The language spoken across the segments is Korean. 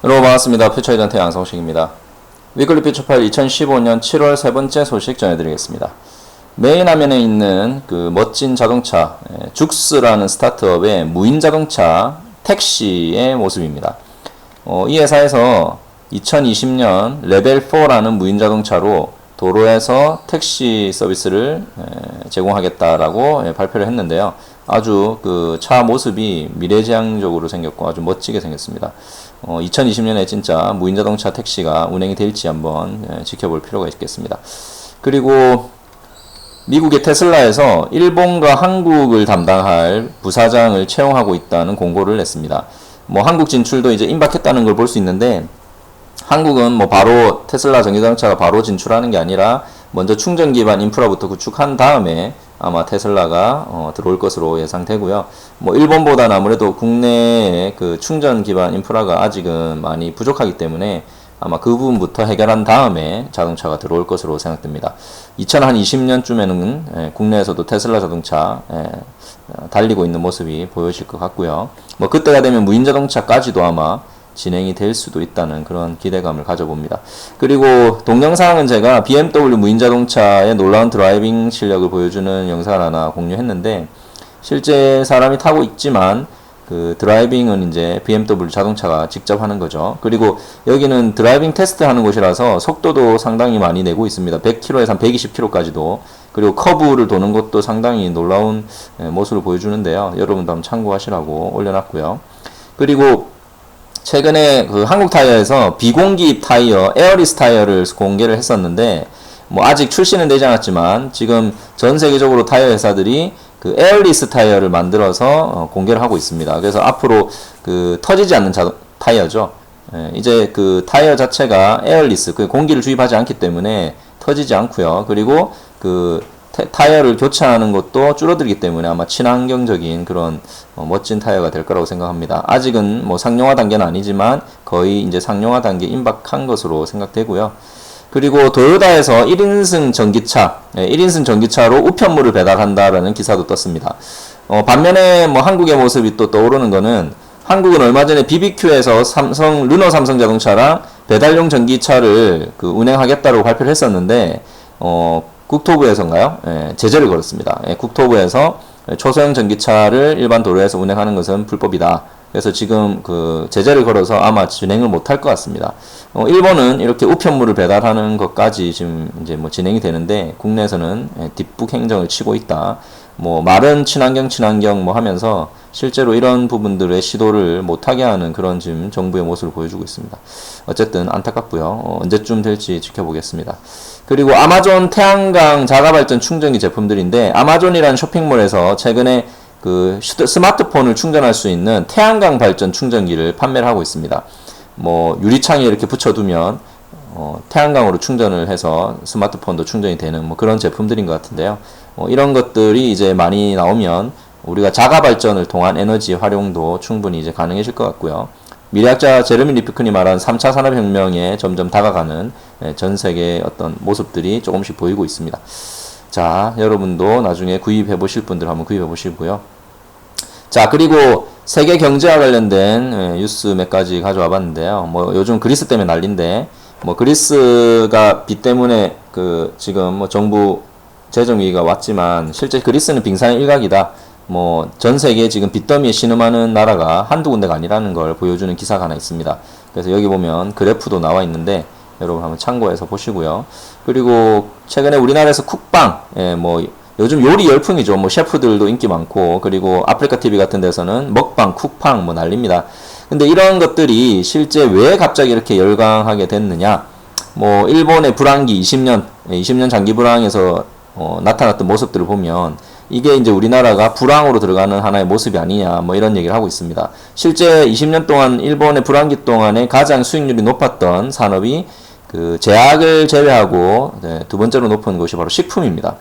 여러분 반갑습니다. 퓨처이전트 양성식입니다. 위클리 퓨처파일 2015년 7월 세 번째 소식 전해드리겠습니다. 메인 화면에 있는 그 멋진 자동차 죽스라는 스타트업의 무인 자동차 택시의 모습입니다. 이 회사에서 2020년 레벨 4라는 무인 자동차로 도로에서 택시 서비스를 제공하겠다라고 발표를 했는데요. 아주 그 차 모습이 미래지향적으로 생겼고 아주 멋지게 생겼습니다. 2020년에 진짜 무인 자동차 택시가 운행이 될지 한번 지켜볼 필요가 있겠습니다. 그리고 미국의 테슬라에서 일본과 한국을 담당할 부사장을 채용하고 있다는 공고를 냈습니다. 한국 진출도 이제 임박했다는 걸 볼 수 있는데, 한국은 바로 테슬라 전기자동차가 바로 진출하는 게 아니라 먼저 충전 기반 인프라부터 구축한 다음에 아마 테슬라가 들어올 것으로 예상되고요. 일본보다는 아무래도 국내의 그 충전 기반 인프라가 아직은 많이 부족하기 때문에 아마 그 부분부터 해결한 다음에 자동차가 들어올 것으로 생각됩니다. 2020년쯤에는 국내에서도 테슬라 자동차 달리고 있는 모습이 보여질 것 같고요. 그때가 되면 무인 자동차까지도 아마 진행이 될 수도 있다는 그런 기대감을 가져봅니다. 그리고 동영상은 제가 BMW 무인 자동차의 놀라운 드라이빙 실력을 보여주는 영상을 하나 공유했는데, 실제 사람이 타고 있지만 그 드라이빙은 이제 BMW 자동차가 직접 하는 거죠. 그리고 여기는 드라이빙 테스트 하는 곳이라서 속도도 상당히 많이 내고 있습니다. 100km에서 한 120km까지도. 그리고 커브를 도는 것도 상당히 놀라운 모습을 보여주는데요. 여러분도 한번 참고하시라고 올려놨고요. 그리고 최근에 그 한국 타이어에서 비공기입 타이어, 에어리스 타이어를 공개를 했었는데, 아직 출시는 되지 않았지만 지금 전 세계적으로 타이어 회사들이 그 에어리스 타이어를 만들어서 공개를 하고 있습니다. 그래서 앞으로 그 터지지 않는 타이어죠. 이제 그 타이어 자체가 에어리스, 그 공기를 주입하지 않기 때문에 터지지 않고요. 그리고 그 타이어를 교체하는 것도 줄어들기 때문에 아마 친환경적인 그런 멋진 타이어가 될 거라고 생각합니다. 아직은 상용화 단계는 아니지만 거의 이제 상용화 단계에 임박한 것으로 생각되고요. 그리고 도요타에서 1인승 전기차, 1인승 전기차로 우편물을 배달한다라는 기사도 떴습니다. 반면에 한국의 모습이 또 떠오르는 거는, 한국은 얼마 전에 BBQ에서 르노 삼성 자동차랑 배달용 전기차를 운행하겠다고 발표를 했었는데, 국토부에서인가요? 제재를 걸었습니다. 국토부에서 초소형 전기차를 일반 도로에서 운행하는 것은 불법이다. 그래서 지금 그 제재를 걸어서 아마 진행을 못할 것 같습니다. 일본은 이렇게 우편물을 배달하는 것까지 지금 이제 진행이 되는데, 국내에서는 뒷북 행정을 치고 있다. 말은 친환경 하면서 실제로 이런 부분들의 시도를 못하게 하는 그런 지금 정부의 모습을 보여주고 있습니다. 어쨌든 안타깝고요. 언제쯤 될지 지켜보겠습니다. 그리고 아마존 태양광 자가발전 충전기 제품들인데, 아마존이라는 쇼핑몰에서 최근에 그 스마트폰을 충전할 수 있는 태양광 발전 충전기를 판매를 하고 있습니다. 유리창에 이렇게 붙여두면 태양광으로 충전을 해서 스마트폰도 충전이 되는 그런 제품들인 것 같은데요. 이런 것들이 이제 많이 나오면 우리가 자가 발전을 통한 에너지 활용도 충분히 이제 가능해질 것 같고요. 미래학자 제레미 리프킨이 말한 3차 산업혁명에 점점 다가가는 전 세계의 어떤 모습들이 조금씩 보이고 있습니다. 자, 여러분도 나중에 구입해 보실 분들 한번 구입해 보시고요. 자, 그리고 세계 경제와 관련된 뉴스 몇 가지 가져와 봤는데요. 요즘 그리스 때문에 난리인데, 그리스가 빚 때문에 지금 정부 재정위기가 왔지만 실제 그리스는 빙산의 일각이다. 전 세계에 지금 빚더미에 신음하는 나라가 한두 군데가 아니라는 걸 보여주는 기사가 하나 있습니다. 그래서 여기 보면 그래프도 나와 있는데 여러분 한번 참고해서 보시고요. 그리고 최근에 우리나라에서 쿡방, 요즘 요리 열풍이죠. 셰프들도 인기 많고, 그리고 아프리카 TV 같은 데서는 먹방, 쿡방 난립니다. 근데 이런 것들이 실제 왜 갑자기 이렇게 열광하게 됐느냐? 일본의 불황기 20년 장기 불황에서 나타났던 모습들을 보면 이게 이제 우리나라가 불황으로 들어가는 하나의 모습이 아니냐, 이런 얘기를 하고 있습니다. 실제 20년 동안 일본의 불황기 동안에 가장 수익률이 높았던 산업이 그 제약을 제외하고 두 번째로 높은 것이 바로 식품입니다.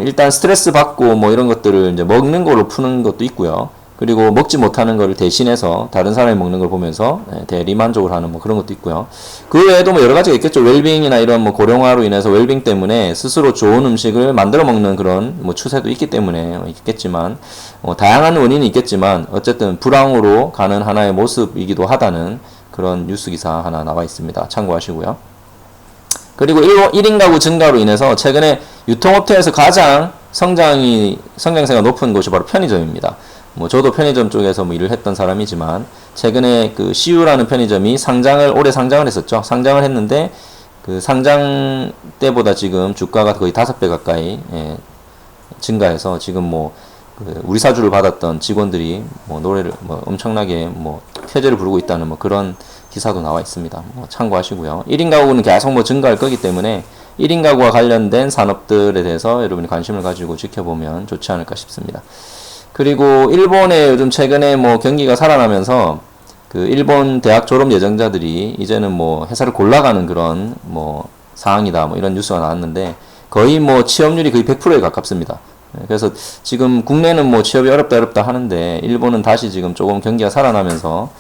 일단 스트레스 받고 이런 것들을 이제 먹는 걸로 푸는 것도 있고요. 그리고 먹지 못하는 걸 대신해서 다른 사람이 먹는 걸 보면서 대리만족을 하는 그런 것도 있고요. 그 외에도 여러 가지가 있겠죠. 웰빙이나 이런 고령화로 인해서 웰빙 때문에 스스로 좋은 음식을 만들어 먹는 그런 추세도 있기 때문에 있겠지만, 다양한 원인이 있겠지만 어쨌든 불황으로 가는 하나의 모습이기도 하다는 그런 뉴스 기사 하나 나와 있습니다. 참고하시고요. 그리고 1인 가구 증가로 인해서 최근에 유통업체에서 가장 성장세가 높은 곳이 바로 편의점입니다. 뭐 저도 편의점 쪽에서 뭐 일을 했던 사람이지만 최근에 그 CU라는 편의점이 올해 상장을 했었죠. 상장을 했는데 그 상장 때보다 지금 주가가 거의 5배 가까이 증가해서 지금 뭐 그 우리 사주를 받았던 직원들이 뭐 노래를 뭐 엄청나게 뭐 쾌재를 부르고 있다는 뭐 그런 기사도 나와 있습니다. 뭐 참고하시고요. 1인 가구는 계속 뭐 증가할 거기 때문에 1인 가구와 관련된 산업들에 대해서 여러분이 관심을 가지고 지켜보면 좋지 않을까 싶습니다. 그리고 일본에 요즘 최근에 뭐 경기가 살아나면서 그 일본 대학 졸업 예정자들이 이제는 뭐 회사를 골라가는 그런 뭐 상황이다 뭐 이런 뉴스가 나왔는데 거의 뭐 취업률이 거의 100%에 가깝습니다. 그래서 지금 국내는 뭐 취업이 어렵다 하는데 일본은 다시 지금 조금 경기가 살아나면서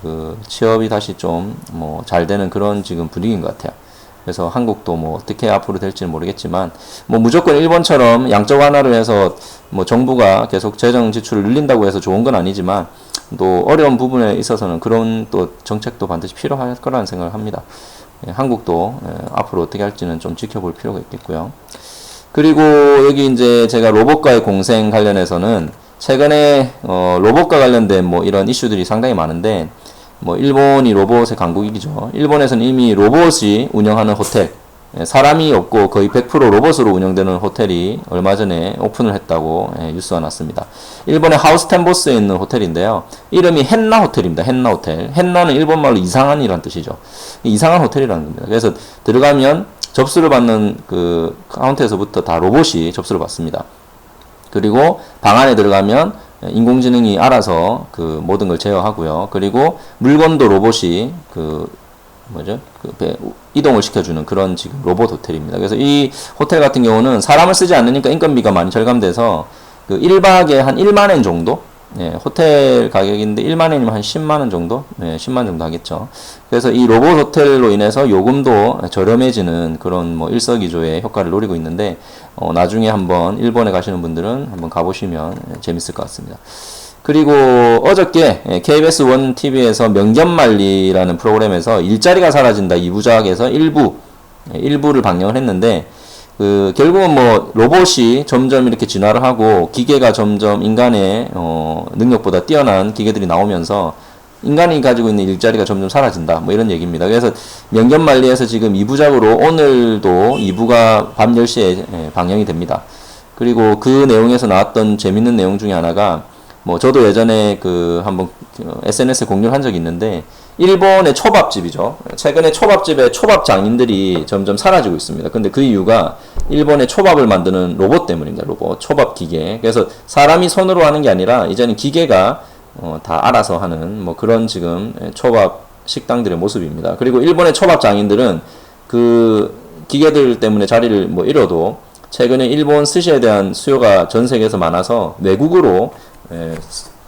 그 취업이 다시 좀 뭐 잘 되는 그런 지금 분위기인 것 같아요. 그래서 한국도 뭐 어떻게 앞으로 될지는 모르겠지만 뭐 무조건 일본처럼 양적 완화를 해서 뭐 정부가 계속 재정 지출을 늘린다고 해서 좋은 건 아니지만 또 어려운 부분에 있어서는 그런 또 정책도 반드시 필요할 거라는 생각을 합니다. 한국도 앞으로 어떻게 할지는 좀 지켜볼 필요가 있겠고요. 그리고 여기 이제 제가 로봇과의 공생 관련해서는 최근에 로봇과 관련된 뭐 이런 이슈들이 상당히 많은데 뭐 일본이 로봇의 강국이죠. 일본에서는 이미 로봇이 운영하는 호텔, 사람이 없고 거의 100% 로봇으로 운영되는 호텔이 얼마 전에 오픈을 했다고 뉴스가 났습니다. 일본의 하우스텐보스에 있는 호텔인데요. 이름이 헨나 호텔입니다. 헨나 호텔. 헨나는 일본말로 이상한이란 뜻이죠. 이상한 호텔이라는 겁니다. 그래서 들어가면 접수를 받는 그 카운터에서부터 다 로봇이 접수를 받습니다. 그리고 방 안에 들어가면 인공지능이 알아서 그 모든 걸 제어하고요. 그리고 물건도 로봇이 이동을 시켜주는 그런 지금 로봇 호텔입니다. 그래서 이 호텔 같은 경우는 사람을 쓰지 않으니까 인건비가 많이 절감돼서 그 1박에 한 1만엔 정도? 호텔 가격인데 1만엔이면 한 10만원 정도? 10만 정도 하겠죠. 그래서 이 로봇 호텔로 인해서 요금도 저렴해지는 그런 뭐 일석이조의 효과를 노리고 있는데, 나중에 한번 일본에 가시는 분들은 한번 가보시면 재밌을 것 같습니다. 그리고 어저께 KBS 1TV에서 명견말리라는 프로그램에서 일자리가 사라진다 2부작에서 일부를 방영을 했는데, 결국은 뭐, 로봇이 점점 이렇게 진화를 하고, 기계가 점점 인간의, 능력보다 뛰어난 기계들이 나오면서, 인간이 가지고 있는 일자리가 점점 사라진다. 뭐 이런 얘기입니다. 그래서, 명견말리에서 지금 2부작으로 오늘도 2부가 밤 10시에 방영이 됩니다. 그리고 그 내용에서 나왔던 재밌는 내용 중에 하나가, 뭐, 저도 예전에 한번 SNS에 공유를 한 적이 있는데, 일본의 초밥집이죠. 최근에 초밥집에 초밥 장인들이 점점 사라지고 있습니다. 근데 그 이유가 일본의 초밥을 만드는 로봇 때문입니다. 로봇, 초밥 기계. 그래서 사람이 손으로 하는 게 아니라 이제는 기계가 다 알아서 하는 뭐 그런 지금 초밥 식당들의 모습입니다. 그리고 일본의 초밥 장인들은 그 기계들 때문에 자리를 뭐 잃어도 최근에 일본 스시에 대한 수요가 전 세계에서 많아서 외국으로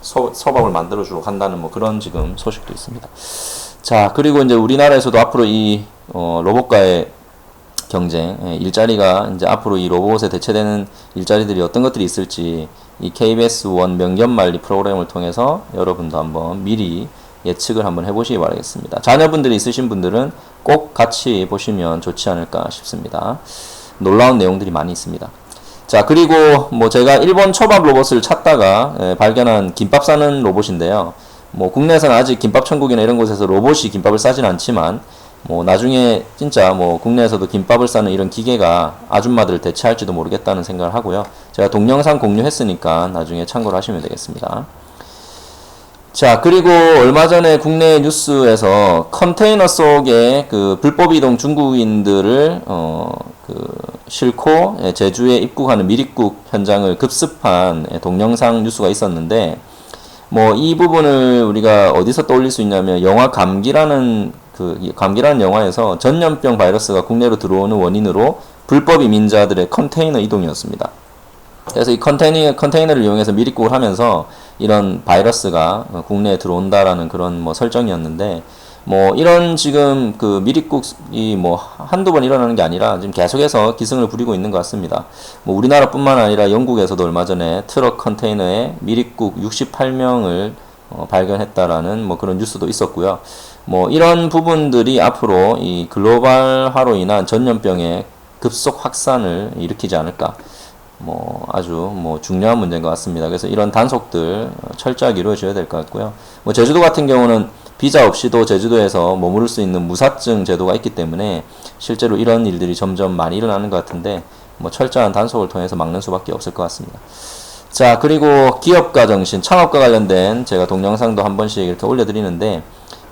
소밥을 만들어주러 간다는 뭐 그런 지금 소식도 있습니다. 자, 그리고 이제 우리나라에서도 앞으로 이 로봇과의 경쟁, 일자리가 이제 앞으로 이 로봇에 대체되는 일자리들이 어떤 것들이 있을지 이 KBS 1 명견말리 프로그램을 통해서 여러분도 한번 미리 예측을 한번 해보시기 바라겠습니다. 자녀분들이 있으신 분들은 꼭 같이 보시면 좋지 않을까 싶습니다. 놀라운 내용들이 많이 있습니다. 자, 그리고 뭐 제가 일본 초밥 로봇을 찾다가 발견한 김밥 싸는 로봇인데요. 뭐 국내에서는 아직 김밥 천국이나 이런 곳에서 로봇이 김밥을 싸진 않지만 뭐 나중에 진짜 뭐 국내에서도 김밥을 싸는 이런 기계가 아줌마들을 대체할지도 모르겠다는 생각을 하고요. 제가 동영상 공유했으니까 나중에 참고를 하시면 되겠습니다. 자, 그리고 얼마 전에 국내 뉴스에서 컨테이너 속에 그 불법 이동 중국인들을 싣고 제주에 입국하는 미입국 현장을 급습한 동영상 뉴스가 있었는데, 뭐 이 부분을 우리가 어디서 떠올릴 수 있냐면 영화 감기라는 영화에서 전염병 바이러스가 국내로 들어오는 원인으로 불법 이민자들의 컨테이너 이동이었습니다. 그래서 이 컨테이너를 이용해서 미입국을 하면서 이런 바이러스가 국내에 들어온다라는 그런 뭐 설정이었는데, 뭐 이런 지금 그 미입국이 뭐 한두 번 일어나는 게 아니라 지금 계속해서 기승을 부리고 있는 것 같습니다. 뭐 우리나라뿐만 아니라 영국에서도 얼마 전에 트럭 컨테이너에 미입국 68명을 발견했다라는 뭐 그런 뉴스도 있었고요. 뭐 이런 부분들이 앞으로 이 글로벌화로 인한 전염병의 급속 확산을 일으키지 않을까. 뭐 아주 뭐 중요한 문제인 것 같습니다. 그래서 이런 단속들 철저하게 이루어져야 될 것 같고요. 뭐 제주도 같은 경우는 비자 없이도 제주도에서 머무를 수 있는 무사증 제도가 있기 때문에 실제로 이런 일들이 점점 많이 일어나는 것 같은데 뭐 철저한 단속을 통해서 막는 수밖에 없을 것 같습니다. 자, 그리고 기업가 정신, 창업과 관련된 제가 동영상도 한 번씩 이렇게 올려드리는데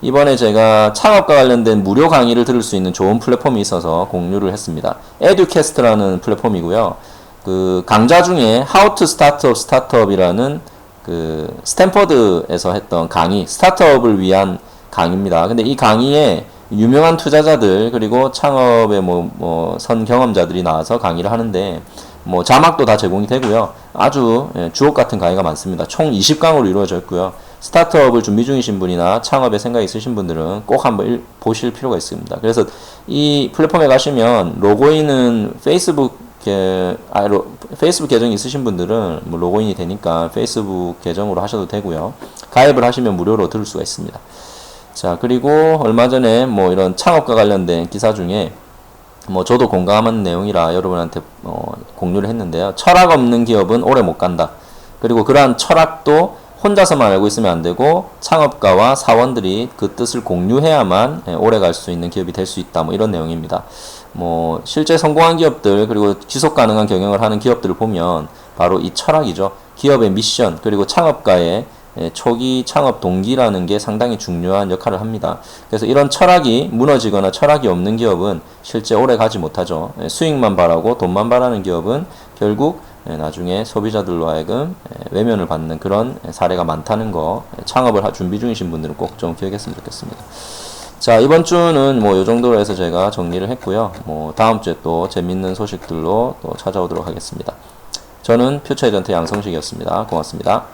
이번에 제가 창업과 관련된 무료 강의를 들을 수 있는 좋은 플랫폼이 있어서 공유를 했습니다. 에듀캐스트라는 플랫폼이고요. 그 강좌 중에 How to Start Up Startup이라는 그 스탠퍼드에서 했던 강의, 스타트업을 위한 강의입니다. 근데 이 강의에 유명한 투자자들 그리고 창업의 선 경험자들이 나와서 강의를 하는데 뭐 자막도 다 제공이 되고요. 아주 주옥 같은 강의가 많습니다. 총 20강으로 이루어져 있고요. 스타트업을 준비 중이신 분이나 창업에 생각이 있으신 분들은 꼭 한번 보실 필요가 있습니다. 그래서 이 플랫폼에 가시면 로그인은 페이스북 계정이 있으신 분들은 뭐 로그인이 되니까 페이스북 계정으로 하셔도 되고요. 가입을 하시면 무료로 들을 수가 있습니다. 자, 그리고 얼마 전에 뭐 이런 창업과 관련된 기사 중에 뭐 저도 공감하는 내용이라 여러분한테 공유를 했는데요. 철학 없는 기업은 오래 못 간다. 그리고 그러한 철학도 혼자서만 알고 있으면 안 되고 창업가와 사원들이 그 뜻을 공유해야만 오래 갈 수 있는 기업이 될 수 있다. 뭐 이런 내용입니다. 뭐 실제 성공한 기업들 그리고 지속 가능한 경영을 하는 기업들을 보면 바로 이 철학이죠. 기업의 미션 그리고 창업가의 초기 창업 동기라는 게 상당히 중요한 역할을 합니다. 그래서 이런 철학이 무너지거나 철학이 없는 기업은 실제 오래 가지 못하죠. 수익만 바라고 돈만 바라는 기업은 결국 나중에 소비자들로 하여금 외면을 받는 그런 사례가 많다는 거 창업을 준비 중이신 분들은 꼭 좀 기억했으면 좋겠습니다. 자, 이번 주는 뭐 요 정도로 해서 제가 정리를 했고요. 뭐 다음 주에 또 재밌는 소식들로 또 찾아오도록 하겠습니다. 저는 퓨처에전트 양성식이었습니다. 고맙습니다.